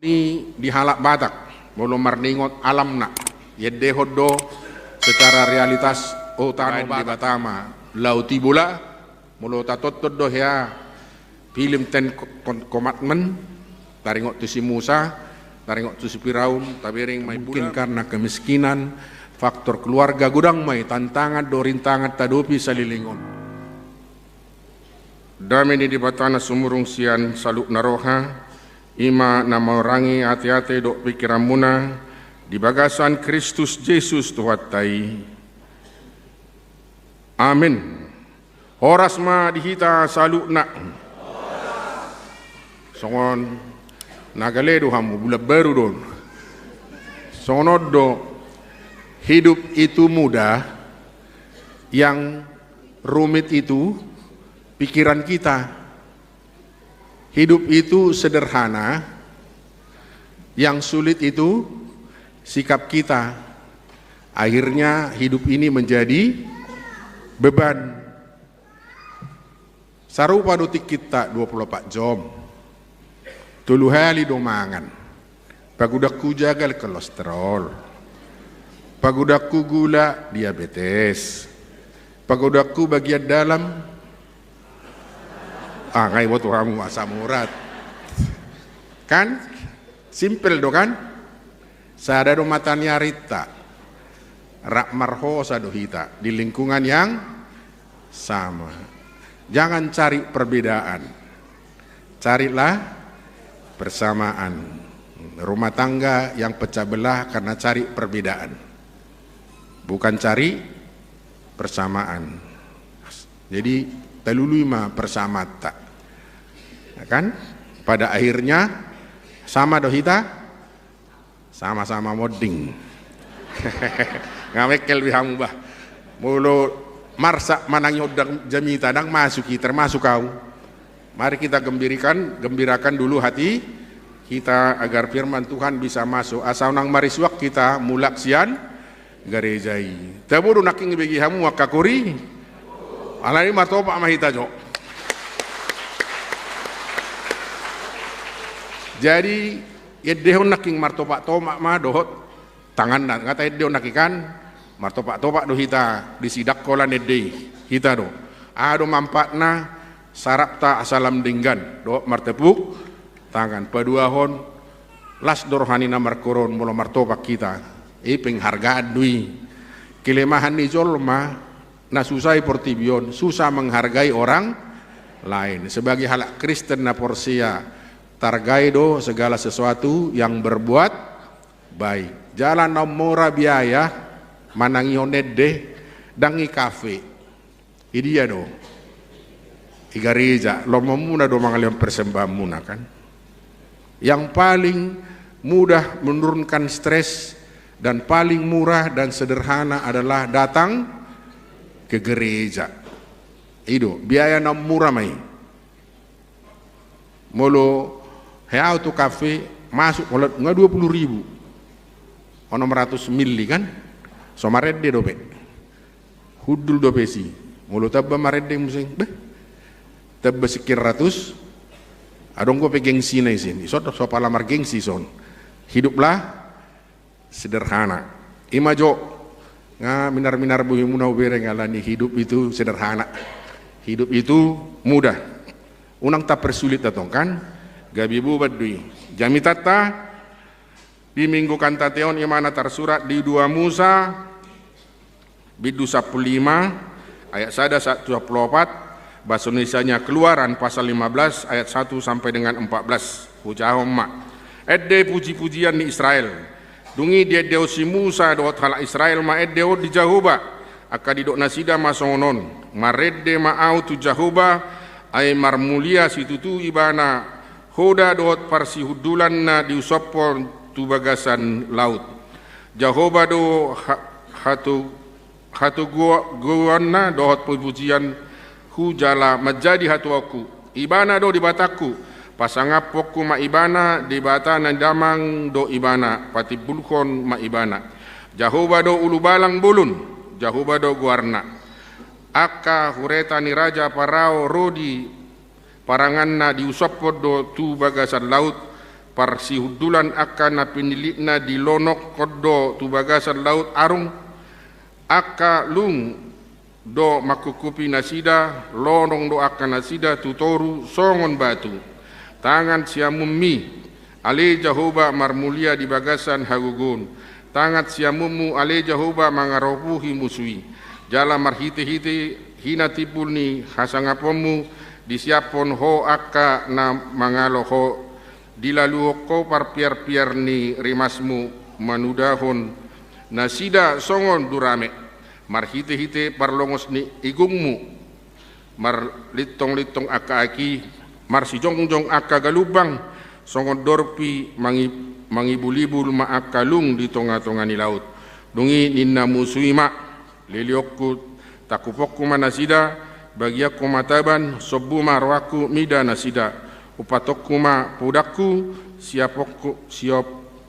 Ini di halak Batak, mulu marningot alam nak, yedde hoddo secara realitas utano di Batama, lauti bula, mulu tatot do ya, film ten komitmen, taringot tu si Musa, taringot tu si Firaun, tabiring may mungkin karena kemiskinan, faktor keluarga gudang may tantangan do rintangan tadupi salilingon. Dami di Batana sumurung sian saluk naroha. Ima nama orangi hati-hati dok pikiran muna di bagasan Kristus Yesus Tuhatai. Amin. Horas ma dihita saluk nak. Songon nagaledo hamu bulan baru don. Songonodo hidup itu mudah, yang rumit itu pikiran kita. Hidup itu sederhana, yang sulit itu sikap kita. Akhirnya hidup ini menjadi beban. Sarupa dutik kita 24 jam. Tulu hali domangan. Pagudakku jagal kolesterol. Pagudakku gula diabetes. Pagudakku bagian dalam ngay waktu kamu asam urat kan simpel do kan sada do matanya rita rak marhosa do hita di lingkungan yang sama. Jangan cari perbedaan, carilah persamaan. Rumah tangga yang pecah belah karena cari perbedaan, bukan cari persamaan. Jadi telului ma persamata, kan? Pada akhirnya sama dohita, sama-sama moding. Ngamekel bihamu bah, mulu marsak manang yodang jamita dang masuki termasuk kau. Mari kita gembirakan dulu hati kita agar firman Tuhan bisa masuk. Asal nang mariswak kita mulak sian garejai. Taburu naking bagi hamu wakakuri. Alani martopak mahita jo. Jadi yedehon naking martopak tomak mah dohot tangan dan kata yedehon nakikan martopak topak do hita disidak kolan yedeh hita do. Ado mampatna sarapta asalam dinggan do martepuk tangan paduahon las dorhanina markoron mula martopak kita. Penghargaan dui kelemahan ni jolma. Nah susah portibion, susah menghargai orang lain. Sebagai halak Kristen na porsia targai do segala sesuatu yang berbuat baik. Jalan nomora biaya manangi honede dangi kafe. Idia do. Igareja lomamuna do mangaliam persembahan muna kan. Yang paling mudah menurunkan stres dan paling murah dan sederhana adalah datang ke gereja. Itu biaya na murah mai. Molo heau tu kafe masuk kalau nggak 20.000, 600 mili kan, so maredde dope, hudul dope si, molo tabba maredde musing, tabba sekian ratus, adong gue gengsi na isin, so palamar gengsi son, hiduplah sederhana, imajo. Minar-minar buhi munau bereng alani hidup itu sederhana, hidup itu mudah, unang tak persulit datang kan, gabi bu badui jami tata di minggu kantateon imana tersurat di 2 Musa bidu 15 ayat 124 bahasa Indonesianya Keluaran pasal 15 ayat 1 sampai dengan 14 pujahom mak edde puji-pujian di Israel. Dungi dia deo si Musa doat hala Israel ma edeo di Jahuba akadidok nasida masongon maredde ma au tu Jahuba ay marmulia situtu ibana hoda doat parsi hudulan na diusopon tu bagasan laut Jahuba do hatu guana doat pujian hujala menjadi hatu aku ibana do di bataku pasangapokku ma ibana di bata na damang do ibana pati bulkon ma ibana Jahuba do ulu balang bulun Jahuba do guarna aka hureta ni raja parao rodi paranganna diusapod do tu bagasan laut parsihudulan akka na pinilikna di lonok koddo tu bagasan laut arung akka lung do makukupi nasida lonong do akka nasida tutoru songon batu tangan siamummi ale Jehovah marmulia di bagasan hagugun tangat siamumu ale Jehovah mangaropuhi musui jala marhite-hite hina tipul ni hasangapomu disiapon ho akka na mangalo ho dilalu ko parpiar-piar ni rimasmu manudahon nasida songon durame marhite-hite parlongos ni igungmu mar litong-litong akka aki mar si jongjong akka galubang songon dorpi mangibulibul ma akka lung di tonga-tonga ni laut dungi ninna musuima liliokku takupokku manasida bagi aku mataban sobu marwaku mida nasida upatokku ma pudakku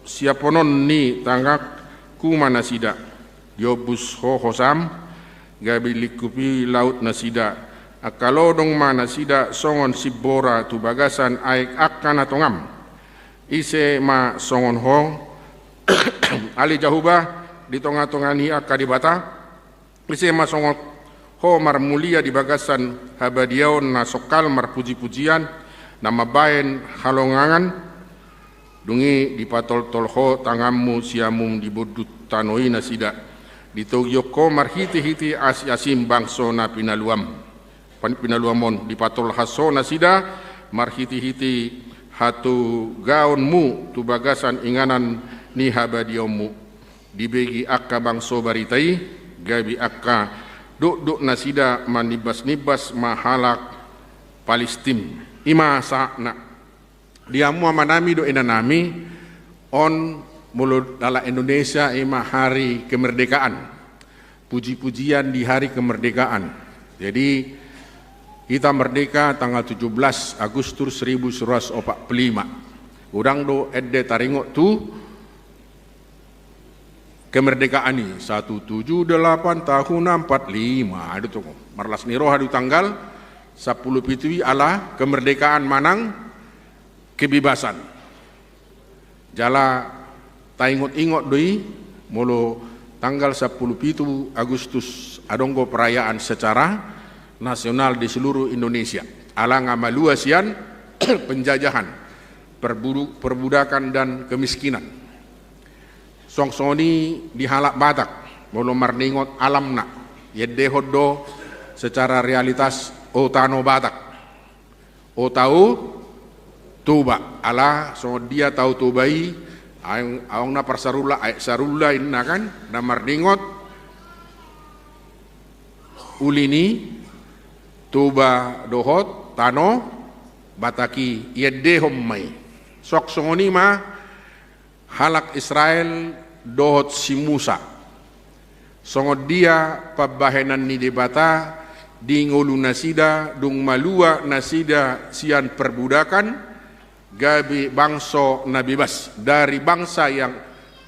siaponon ni tangakku manasida diobus ho hosam gabi likupi laut nasida akalodong manasida songon sibora tu bagasan aik akana tongam ise ma songon ho ali Jehovah di tonga-tongani akadibata ise ma songon ho marmulia di bagasan habadiaon na sokal marpuji-pujian na mabayan halongangan dungi di patol-tol ho tangammu siamum di bodut tanoi nasida di togyoko marhiti-hiti asim bangso na pinaluamon di patol haso nasida marhiti-hiti hatu gaonmu tu bagasan inganan ni habadiaonmu dibegi akka bangso baritai gabi akka duk nasida manibas-nibas mahalak Palestin ima sakna diamu amanami do enanami on mulut dala Indonesia ima hari kemerdekaan puji-pujian di hari kemerdekaan jadi kita merdeka tanggal 17 Agustus 1945 urang do edde taringok tu kemerdekaan ini 178 tahun 45 ada tuh marlas niro hadu tanggal 10 pitui ala kemerdekaan manang kebebasan jala taingot-ingot doi mulu tanggal 10 pitu Agustus adonggo perayaan secara nasional di seluruh Indonesia ala ngamaluasian penjajahan perbudakan dan kemiskinan songsoni di halak Batak belum marningot alamna yedde hoddo secara realitas otano Batak o tahu tuba ala so dia tahu tubai aong na parsarula sarula inna kan na marningot ulini tuba dohot tano Bataki yedde hommai sok songoni ma halak Israel dohot si Musa songod dia pabahenan ni debata di ngulu nasida dung malua nasida sian perbudakan gabi bangso na bebas dari bangsa yang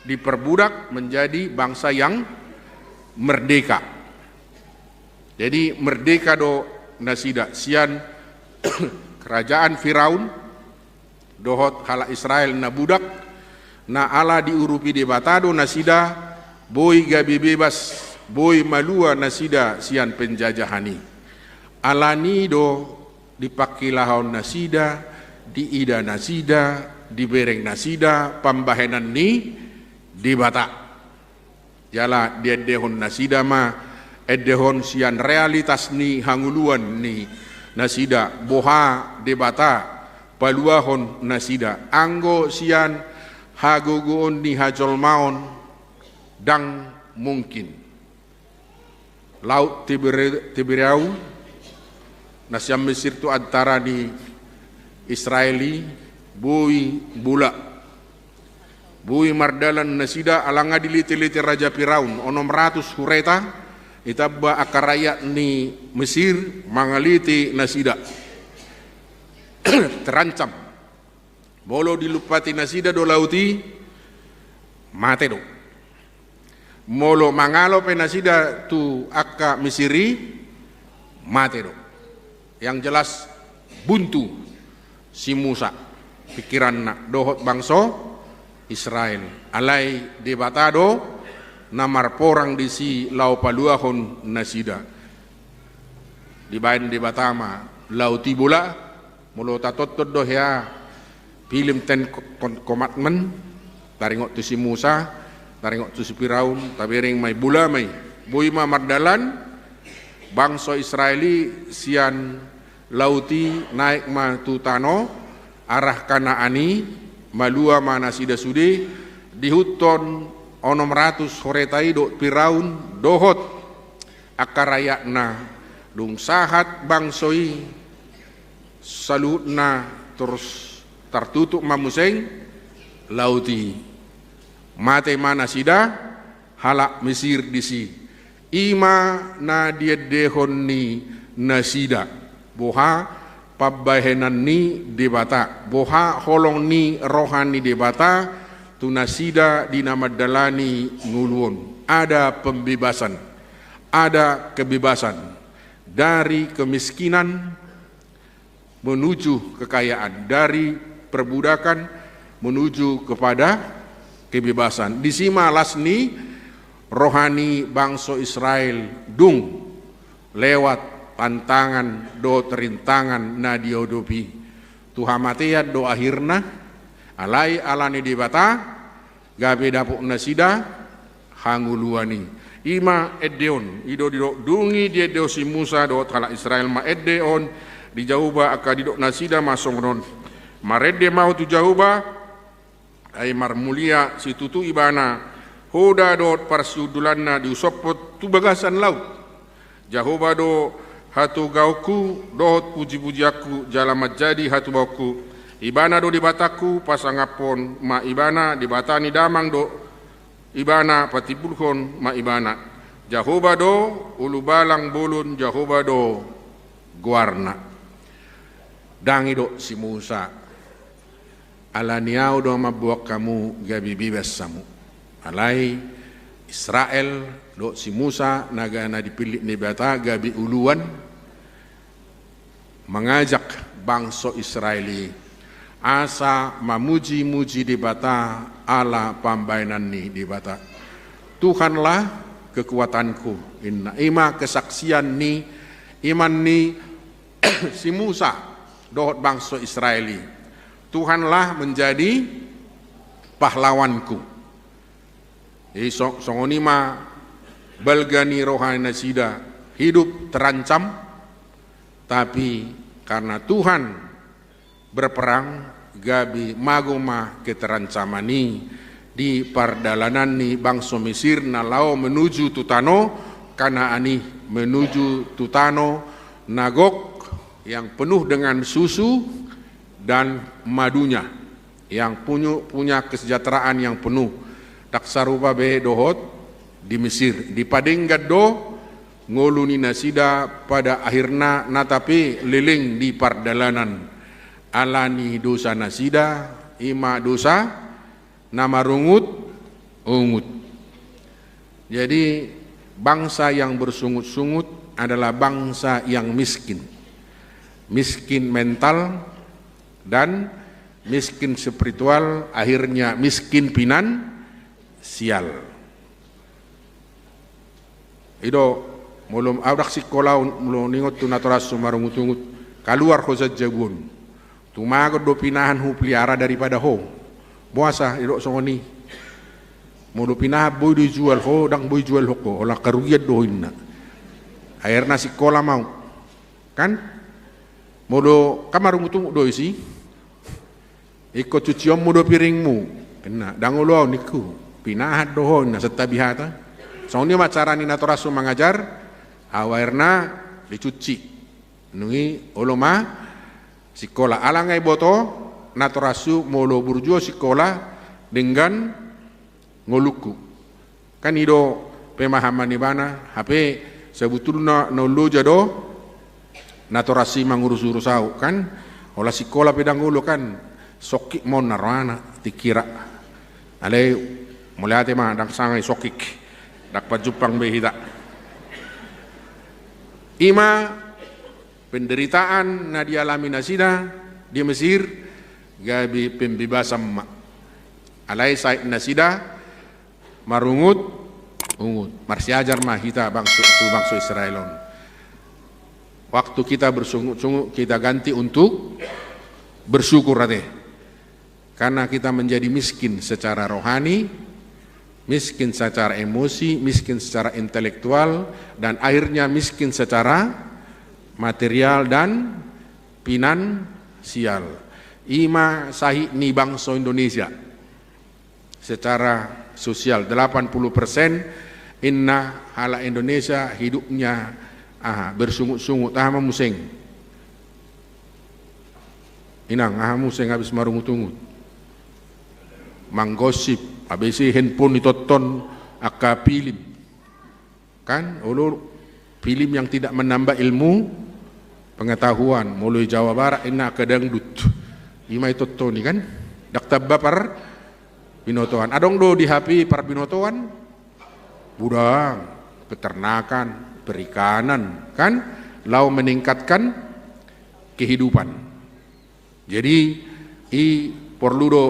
diperbudak menjadi bangsa yang merdeka jadi merdeka do nasida sian kerajaan Firaun dohot halak Israel na budak na ala diurupi di batado nasida boy gabi bebas boy malua nasida sian penjajahani alani do dipakilahon nasida di ida nasida di bereng nasida pambahenan ni di bata jala diedehon nasida ma edehon sian realitas ni hanguluan ni nasida boha di bata paluahon nasida anggo sian haguguun ni hajol maon dang mungkin laut Tiberiau nasyam Mesir tu antara di Israeli bui bula bui mardalan nasida alanga diliti-liti Raja Firaun onom ratus hureta itabba akaraya ni Mesir mangaliti nasida terancam bolo dilupati nasida do lauti mate do molo mangalo pe nasida tu akka Misiri mate do yang jelas buntu si Musa pikiran na dohot bangso Israel alai debatado namar porang disi lau paluahon nasida dibain debatama lau tibula mulo tatotod do ya film ten komatmen taringot tu si Musa taringot tu si Firaun tabering may bula may buy ma mardalan bangso Israeli sian lauti naik ma tutano arah Kanaani malua mana sida sudi dihuton 600 horetai do Firaun dohot akarayakna dung sahat bangsoi salutna terus tertutup mamuseng lauti mate mana sida halak Mesir disi ima na dia dehon ni nasida boha pabbahenan ni debata boha holong ni rohani debata tu nasida dinamadalani nguluon ada pembebasan ada kebebasan dari kemiskinan menuju kekayaan dari perbudakan menuju kepada kebebasan disima lasni rohani bangsa Israel dung lewat pantangan do terintangan na diodopi tuhamatiat do akhirna alai alani dibata gabe dapuk nasida hanguluani ima edeon ido didok dungi dia deo si Musa do tala Israel ma edeon di jauba akadidok nasida masongron marede mau tu jauba ay marmulia si tutu ibana hoda do parsudulanna di usopot tu bagasan laut jahoba do hatu gauku dohot puji-puji aku jalamat jadi hatu bauku ibana do dibataku pasangapon ma ibana dibatani damang do ibana patibulhon ma ibana jahoba do ulu balang bulun jahoba do guarna dangi do si Musa alaniau do mabuak kamu gabi bibas samu alai Israel do si Musa nagana dipilih nebata gabi uluan mengajak bangsa Israeli asa mamuji-muji di bata ala pambainan ni di bata Tuhanlah kekuatanku inna ima kesaksian ni iman ni si Musa dohot bangsa Israeli Tuhanlah menjadi pahlawanku songonima balgani rohani nasida hidup terancam tapi karena Tuhan berperang gabi magoma keterancamani di pardalanan ni bangsa Mesir nalau menuju tutano Kanaani menuju tutano Nagok yang penuh dengan susu dan madunya yang punya kesejahteraan yang penuh tak sarupa be dohot di Mesir di padenggat do ngoluni nasida pada akhirna natapi liling di pardalanan alani dosa nasida ima dosa nama rungut ungut jadi bangsa yang bersungut-sungut adalah bangsa yang miskin mental dan miskin spiritual akhirnya miskin finansial ido mulum awdak sikola mulum ningot tu naturas sumarungut-ungut keluar khozat jagun tumagod do pinahan hu pelihara daripada ho puasa ido songoni mulu pinah boy dijual ho dang boy jual hoko olah karugiat do inna akhirna sikola mau kan mulu kamarungut-ungut do isi ikut cuciom mudo piringmu kena dangulo niku pinahat do ho na setabihata songoni macarani naturasu mengajar awairna dicuci nungi oloma sikola alangai boto naturasu molo burjo sikola dengan ngoluku kan ido pemahaman ibana HP sebetulnya nolo jado naturasi mangurus-urusau kan olah sikola pedang ulu kan sokik mon narwana tikira alai mulai ate mah dang sangai sokik dak pajupang behita ima penderitaan na dialami nasida di Mesir gabi pembebasan ma alai sai nasida marungut ungut marsiajar mah kita bangsa Israelon. Waktu kita bersungut-sungut kita ganti untuk bersyukur ate. Karena kita menjadi miskin secara rohani, miskin secara emosi, miskin secara intelektual, dan akhirnya miskin secara material dan finansial. Ima sahih ni bangsa Indonesia secara sosial 80% inna hala Indonesia hidupnya bersungut-sungut musing inang musing habis marungut-ungut manggosip habis handphone ditonton film kan film yang tidak menambah ilmu pengetahuan mulai Jawa Barat inna ke dangdut ima itu nih kan dak tabba par binotoan adong do di HP par binotoan budang peternakan perikanan kan lau meningkatkan kehidupan. Jadi perlu do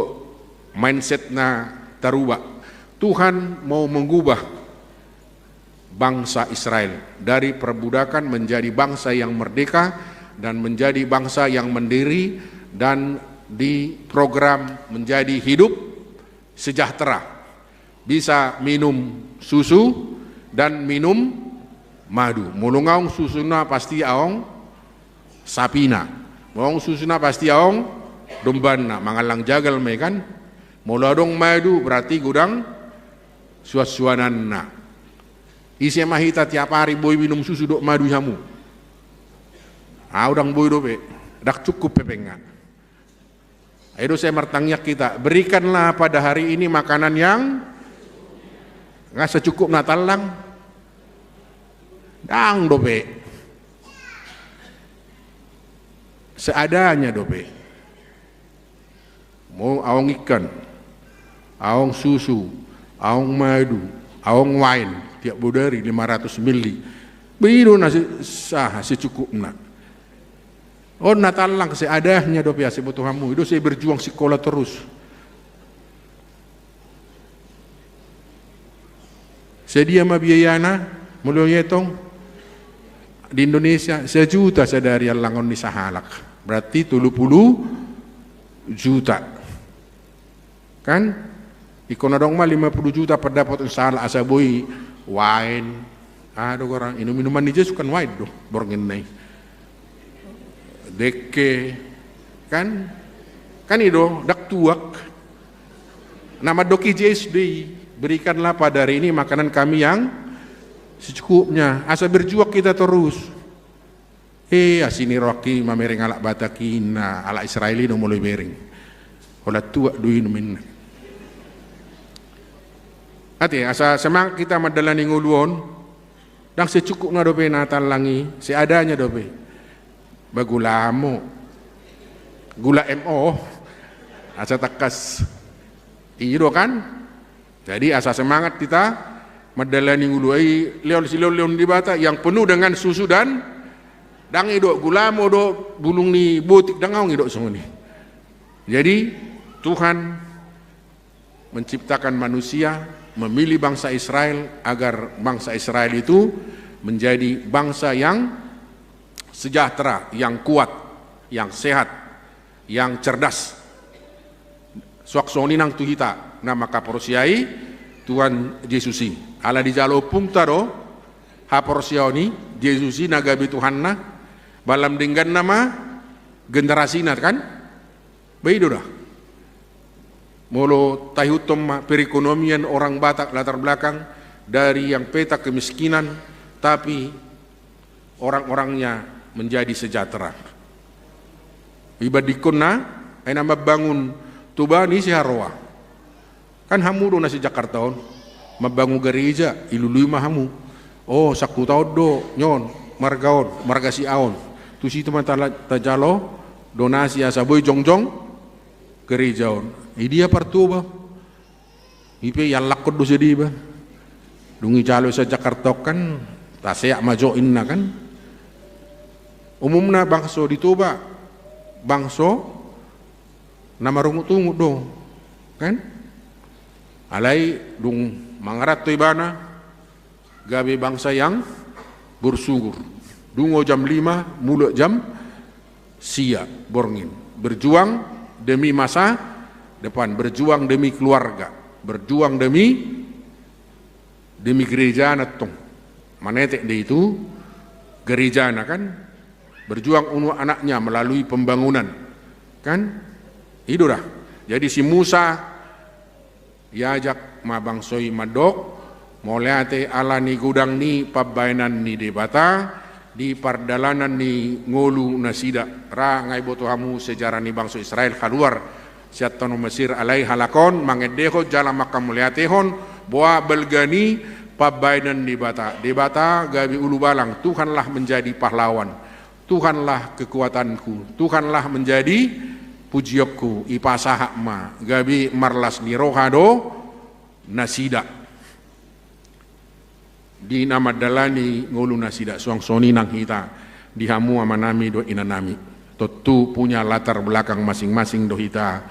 mindset na terubah. Tuhan mau mengubah bangsa Israel dari perbudakan menjadi bangsa yang merdeka dan menjadi bangsa yang mandiri dan diprogram menjadi hidup sejahtera. Bisa minum susu dan minum madu. Mulungaung susuna pasti aong sapina. Maung susuna pasti aong dombana mangalang jagal me kan. Muladong madu berarti gudang suasuanana. Isi mahita tiap hari boy minum susu dok madu jamu. Udang boy dope. Dak cukup pepengan. Ayo saya mertanya kita, berikanlah pada hari ini makanan yang nggak secukup natalang. Dang dope seadanya dope mau awang ikan awang susu awang madu awang wine tiap budari 500 mili biru nasi sah secukupna natalang seadanya dope asih butuhamu itu saya berjuang sekolah terus sedia ma biayana mulai yetong di Indonesia 1 juta sadari yang langon di sahalak berarti 30 juta kan ikon dong mah 50 juta per dapat sahalak asaboi wine ada orang minuman aja suka wine doh borngenai deke kan itu dak tuak nama doki JSD berikanlah pada hari ini makanan kami yang secukupnya asa berjuang kita terus asini roki mamereng alak batakina ala Israeli no mulai bering olah tua duin min ati asa semangat kita madalani nguluon dan secukupnya dope natal langi seadanya dope bagulamo gula MO asa takas iyo kan jadi asa semangat kita madalani nguluai leon di bata yang penuh dengan susu dan dang idok gulamo do bulung ni butik dangau idok semua ni. Jadi Tuhan menciptakan manusia, memilih bangsa Israel agar bangsa Israel itu menjadi bangsa yang sejahtera, yang kuat, yang sehat, yang cerdas. Suaksoni nang tuhita nama kaporsiai Tuhan Yesusi. Ala di jalo punta do haporsioni Yesusi nagabi Tuhanna balam dinggan nama generasi nat kan baido dah molo tahutom perekonomian orang Batak latar belakang dari yang peta kemiskinan tapi orang-orangnya menjadi sejahtera ibadikonna ay nama bangun tubani si harwa kan hamu do nasi Jakarta on mabangun gereja ilului mahamu saku tau do nyon marga si aon tu si teman tajalo donasi asaboy jongjong gereja on dia partuba ipe yang lakot do sedih ba dungi jalo sa Jakarta kan taseak majo inna kan umumna bangso dituba bangso nama rungu-tungu do, kan? Alai dung mangarat tu ibana, gabi bangsa yang bersyukur. Dungo jam 5, mulut jam sia, borngin. Berjuang demi masa depan, berjuang demi keluarga, berjuang demi gereja natong. Manetek dia itu gereja kan, berjuang untuk anaknya melalui pembangunan, kan? Itu dah. Jadi si Musa yajak mabangsoi madok moliate ala ni gudang ni pabainan ni debata di pardalanan ni ngolu nasida ra ngai boto hamu sejarah ni bangsa Israel keluar siatano Mesir alai halakon mangedeho jala makam moliatehon boa belgani pabainan debata gabi ulu balang Tuhanlah menjadi pahlawan, Tuhanlah kekuatanku, Tuhanlah menjadi pujiokku ipasahak ma gabi marlas ni rohado nasida di nama dalani ngolu nasida suang soni nang hita dihamu amanami do inanami tentu punya latar belakang masing-masing do hita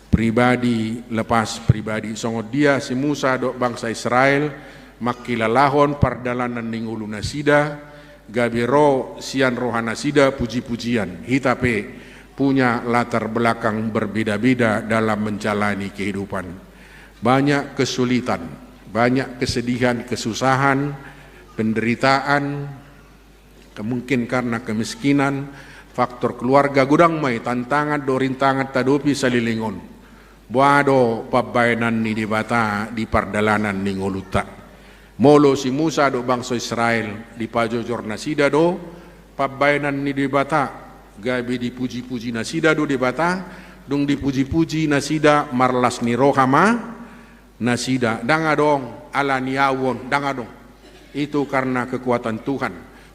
pribadi lepas pribadi songo dia si Musa do bangsa Israel makilalahon pardalanan ning ngolu nasida gabi ro sian rohana nasida puji-pujian hita pe punya latar belakang berbeda-beda dalam menjalani kehidupan. Banyak kesulitan, banyak kesedihan, kesusahan, penderitaan, mungkin karena kemiskinan, faktor keluarga gudang mai, tantangan do rintangan tadopi salilingon. Buado pabainan ni dibata di pardalanan ni ngoluta. Molo si Musa do bangsa Israel di pajojor nasida do pabainan ni dibata gabi dipuji-puji nasida do debata dung dipuji-puji nasida marlas ni rohama nasida danga dong ala niawon danga dong itu karena kekuatan Tuhan.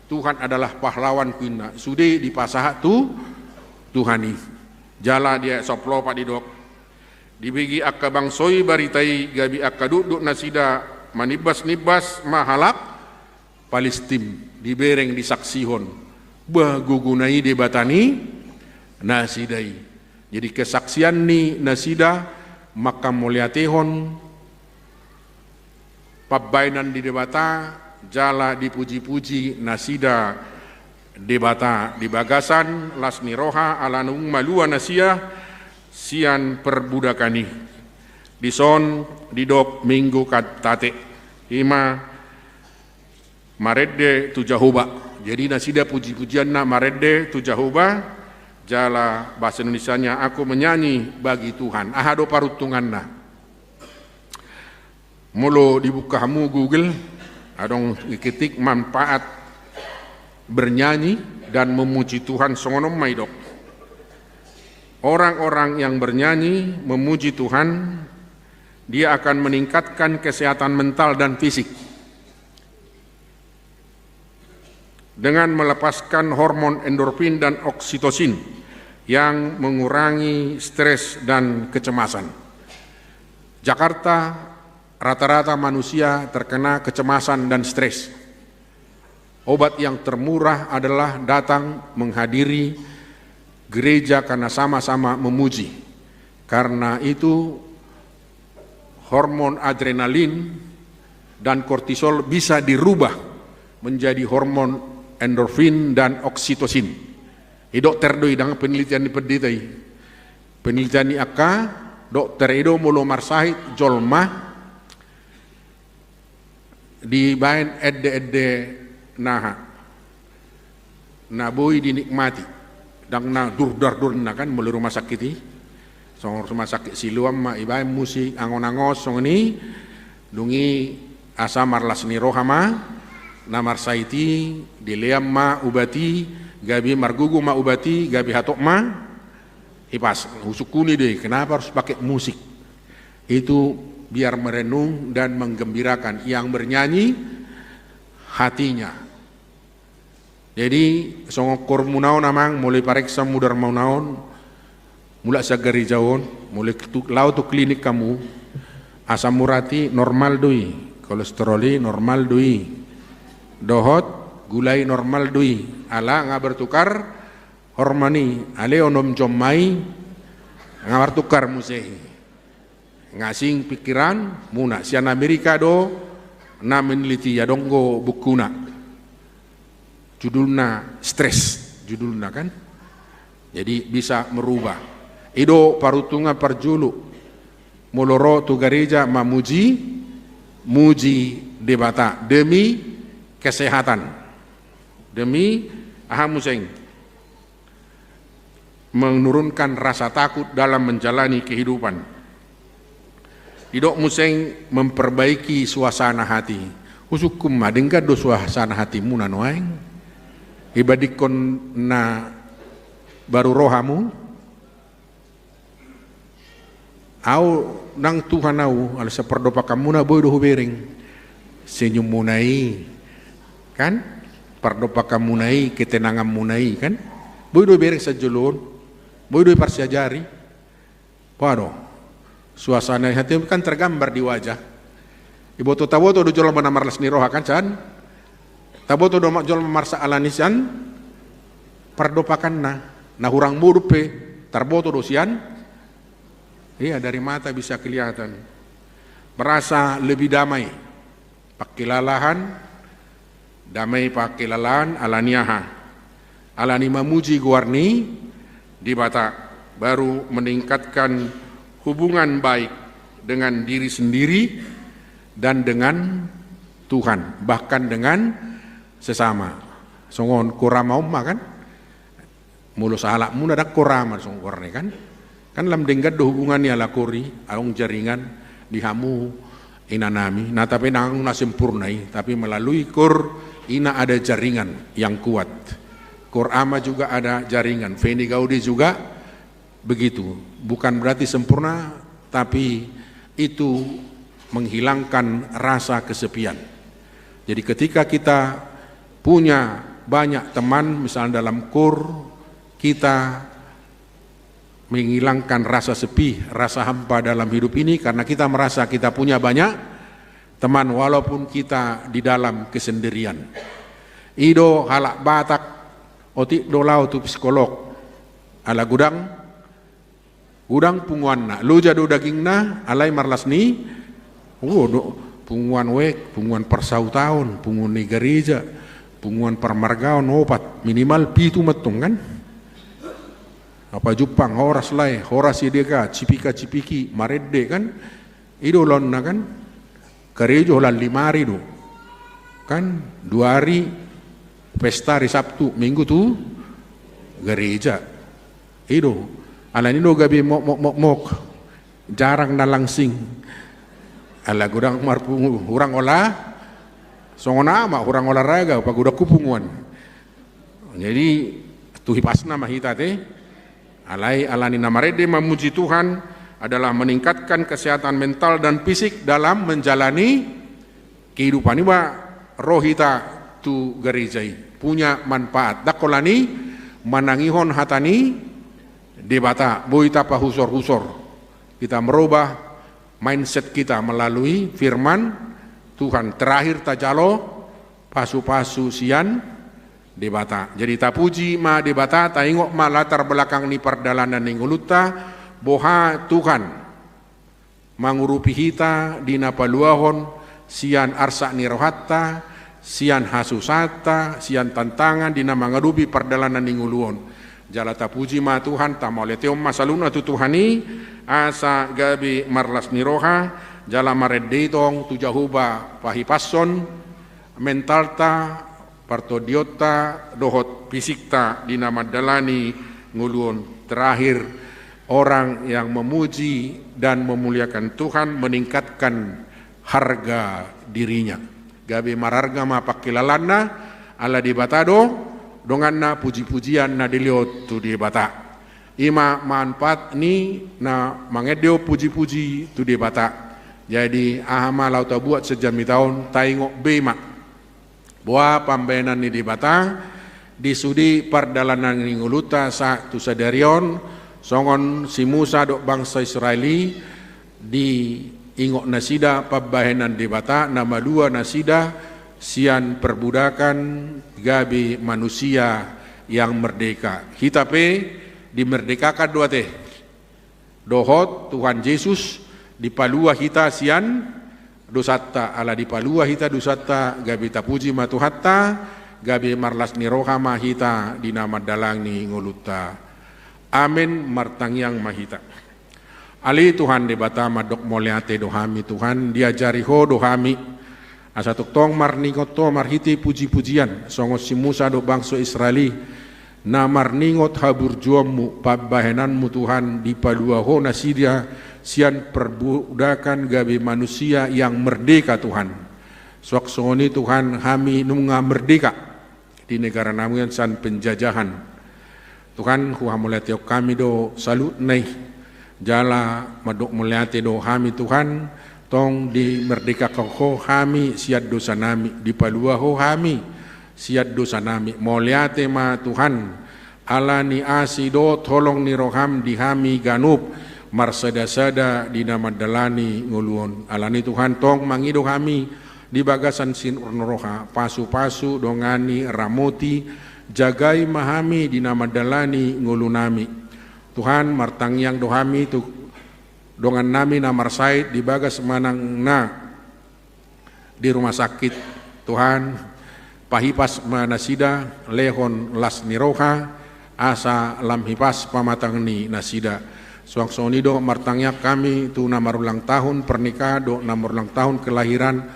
Tuhan adalah pahlawan kuina sude di pasaha tu Tuhani jala dia soplo pa didok dibagi akka bangsoi baritai gabi akka duduk nasida manibas-nibas mahalak Palestin dibereng disaksihon bagugunai debatani nasidai. Jadi kesaksian ni nasida maka muliatehon pabainan di debata jala dipuji-puji nasida debata di bagasan lasni roha alanung malua nasia sian perbudakani dison didok minggu katate ima maredde tu Jahoba. Jadi nasida puji-pujian na maredde tu Jahoba jala bahasa Indonesianya aku menyanyi bagi Tuhan ahado parutungan na mulo dibuka hamu Google adong ketik manfaat bernyanyi dan memuji Tuhan songonom maidok. Orang-orang yang bernyanyi memuji Tuhan dia akan meningkatkan kesehatan mental dan fisik dengan melepaskan hormon endorfin dan oksitosin yang mengurangi stres dan kecemasan. Jakarta rata-rata manusia terkena kecemasan dan stres. Obat yang termurah adalah datang menghadiri gereja karena sama-sama memuji. Karena itu hormon adrenalin dan kortisol bisa dirubah menjadi hormon endorfin dan oksitosin. Dokter doi dengan penelitian di peditai. Penelitian ni aka dokter edo mulu marsahit jolma di bain edde naha. Na boy dinikmati. Dang na dur na kan mulu rumah sakit i. Song rumah sakit Siluam ma ibain musik angon-angos song ni dungi asa marlas ni rohama namar saiti dileam ma ubati gabi margugu ma ubati gabi hatok ma ipas husukuni deh kenapa harus pakai musik itu biar merenung dan menggembirakan yang bernyanyi hatinya. Jadi songokor munaon amang mulai pareksa mudar munaon mulai sagari jawon mulai lau tu klinik kamu asam murati normal doi kolesteroli normal doi dohot gulai normal dui ala nga bertukar hormoni ale onom jommai ngawar tukar musei ngasing pikiran muna sian Amerika do na meneliti ya donggo bukuna judulna stres judulna kan, jadi bisa merubah ido parutunga parjulu moloro tu gereja mamuji debata demi kesehatan, demi museng menurunkan rasa takut dalam menjalani kehidupan. Idok museng memperbaiki suasana hati. Usukum madengka do suasana hatimu nanoaing. Ibadikon na baru rohamu. Au nang Tuhan au ala seperdopa kamu na boy do hubering. Senyum munai. Kan? Perdopa kamu nai ketenangan munai kan? Boy do bereng sajulun. Boy do parsiajari. Pado. Suasana hati kan tergambar di wajah. Ibu tu taboto do jol mana marlas ni roha kan can. Taboto do jol marsa alanisan perdopakan na hurang murupe tarboto do sian. Iya dari mata bisa kelihatan. Merasa lebih damai. Pakilalahan damai pakilalahan alaniaha. Alani mamuji guarni di bata baru meningkatkan hubungan baik dengan diri sendiri dan dengan Tuhan, bahkan dengan sesama. Songon korama umma kan, mulu sahalak muna dak korama songkorne kan, kan lam denggat do hubungan ya lakori, aung jaringan dihamu inanami. Nah tapi nang na sempurnai, tapi melalui kor ina ada jaringan yang kuat. Korama juga ada jaringan, Feni Gaudi juga begitu, bukan berarti sempurna, tapi itu menghilangkan rasa kesepian. Jadi ketika kita punya banyak teman, misalnya dalam kur, kita menghilangkan rasa sepi, rasa hampa dalam hidup ini, karena kita merasa kita punya banyak teman, walaupun kita di dalam kesendirian. Ido halak batak, otik dolau tu psikolog, ala gudang punguan na, lu jadu daging na, alai marlas ni, punguan wek, punguan persau tahun, punguan ni gereja, punguan permargaon opat, minimal pitu metung kan? Apa Jepang, horas lai, horas ideka, cipika-cipiki, marede kan? Ido lon na kan? Gereja holan 5 hari do, kan? 2 hari pesta hari Sabtu, Minggu tu gereja, ido. Ala ini gabi mok jarang na langsing. Ala gudang marpungu urang olah songona ama urang olahraga pag udah kupunguan. Jadi tuhipasna mahita teh alai alani namarede memuji Tuhan adalah meningkatkan kesehatan mental dan fisik dalam menjalani kehidupan. Ini rohita tu gerejai punya manfaat. Dakolani manangihon hatani debata boita pa husor-husor. Kita merubah mindset kita melalui firman Tuhan. Terakhir tajalo pasu-pasu sian debata. Jadi tapuji ma debata taingok ma latar belakang ni perdalanan ning uluta boha Tuhan mangurupi hita dina paluahon sian arsa ni rohatta sian hasusata sian tantangan dina mangadupi perdalanan ning uluon. Jala tapuji ma Tuhan tamaleteo masaluna tu Tuhani asa gabi marlas niroha jala maredetong tu jahuba pahipasson mentalta partodiota dohot fisikta dina madalani nguluon. Terakhir orang yang memuji dan memuliakan Tuhan meningkatkan harga dirinya. Gabi mararga ma pakilalana ala di batado donganna puji-pujian na diliot tu di bata. Ima manfaat ni na mangedeo puji-puji tu di bata. Jadi ahama lau ta buat sejami tahun taingok bema. Boa pambenan ni di bata di sudi pardalanan ni nguluta sa tu sadarion songon si Musa dok bangsa Israeli di ingok nasida pabahenan di bata nama 2 nasida sian perbudakan gabi manusia yang merdeka. Hitape dimerdekakan 2 teh. dohot Tuhan Yesus di palua hita sian dosata ala di palua hita dosata gabi tapuji matuhatta gabi marlas ni rohama hita di nama dalang ni ngoluta. Amin martangyang mahita. Ali Tuhan de batama dok moleate dohami Tuhan diajari ho dohami asa tuktong marningot to marhiti puji-pujian songos si Musa do bangsa Israeli na marningot habur juammu pabahenanmu Tuhan di palua ho nasidia sian perbudakan gabi manusia yang merdeka Tuhan. Swaksoni Tuhan kami nunga merdeka di negara namu yang san penjajahan. Tuhan ku hamulateo kami do salut nai jala madok muliate do kami Tuhan tong di merdeka kau kami siat dosa nami di palua ho kami siat dosa nami muliate ma Tuhan ala ni asido tolong ni roham di kami ganup marsada-sada di nama dalani nguluon alani Tuhan tong mangido kami di bagasan sin urnoha pasu-pasu dongani ramoti jagai mahami di nama dalani ngulunami Tuhan martangyang dohami tu dongan nami namar said di bagas manang na di rumah sakit Tuhan pahipas manasida lehon las niroha asa lam hipas pamatang ni nasida suaksoni do martangyak kami tu namar ulang tahun pernikahan do namar ulang tahun kelahiran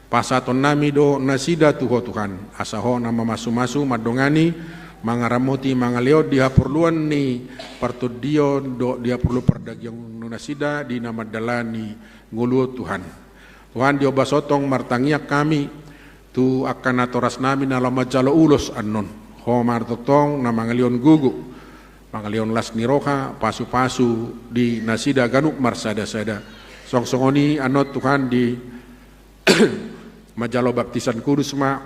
pasaton nami do nasida tuho Tuhan asaho nama masu-masu madongani mangaramoti mangaliot dia perluan ni partudio do dia perlu perdagyang nasida di nama dalani ngulu Tuhan Tuhan dio basotong martangiak kami tu akan atoras nami na lamajalo ulos annon ho martotong na mangalion gugu mangalion las niroha pasu-pasu di nasida ganuk marsada-sada song-songoni anot Tuhan di majalo baptisan kudus ma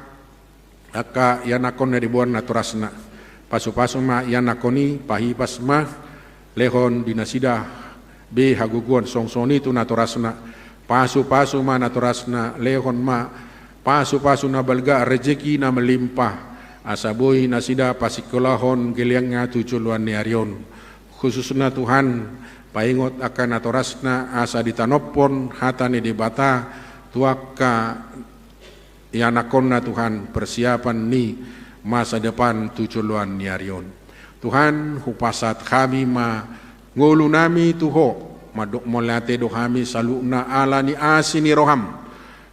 aka yanakon na ribuan naturasna pasu-pasu ma yanakoni pahipas ma lehon dinasida be haguguan songsoni tu naturasna pasu-pasu ma naturasna lehon ma pasu-pasu na balga rezeki na melimpah asaboy nasida pasikolahon geliangnya tujuan niarion khususna Tuhan paingot akan naturasna asa ditanopon hatani di bata tuaka yanakonna Tuhan persiapan ni masa depan tujuan niarion Tuhan hupasat kami ma ngulu nami tuho madok molate do kami saluna ala ni asini roham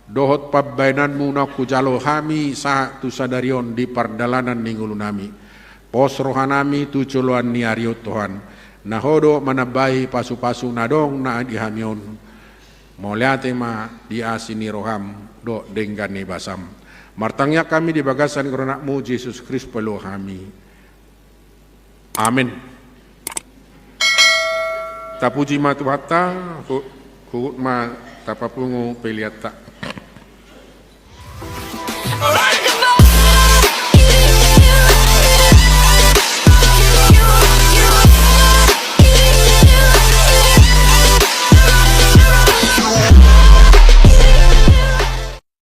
dohot pabbainanmu na kujalo kami sa tu sadarion di pardalanan ni ngulu nami pos rohanami tujuan niarion Tuhan nahodo manabai pasu-pasu nadong na dihamion moliate ma di asini roham do denggani basam martangnya kami di bagasan keronakmu Yesus Kristus pelu kami amin tapuji ma tuhata kut ma tapapungu peliata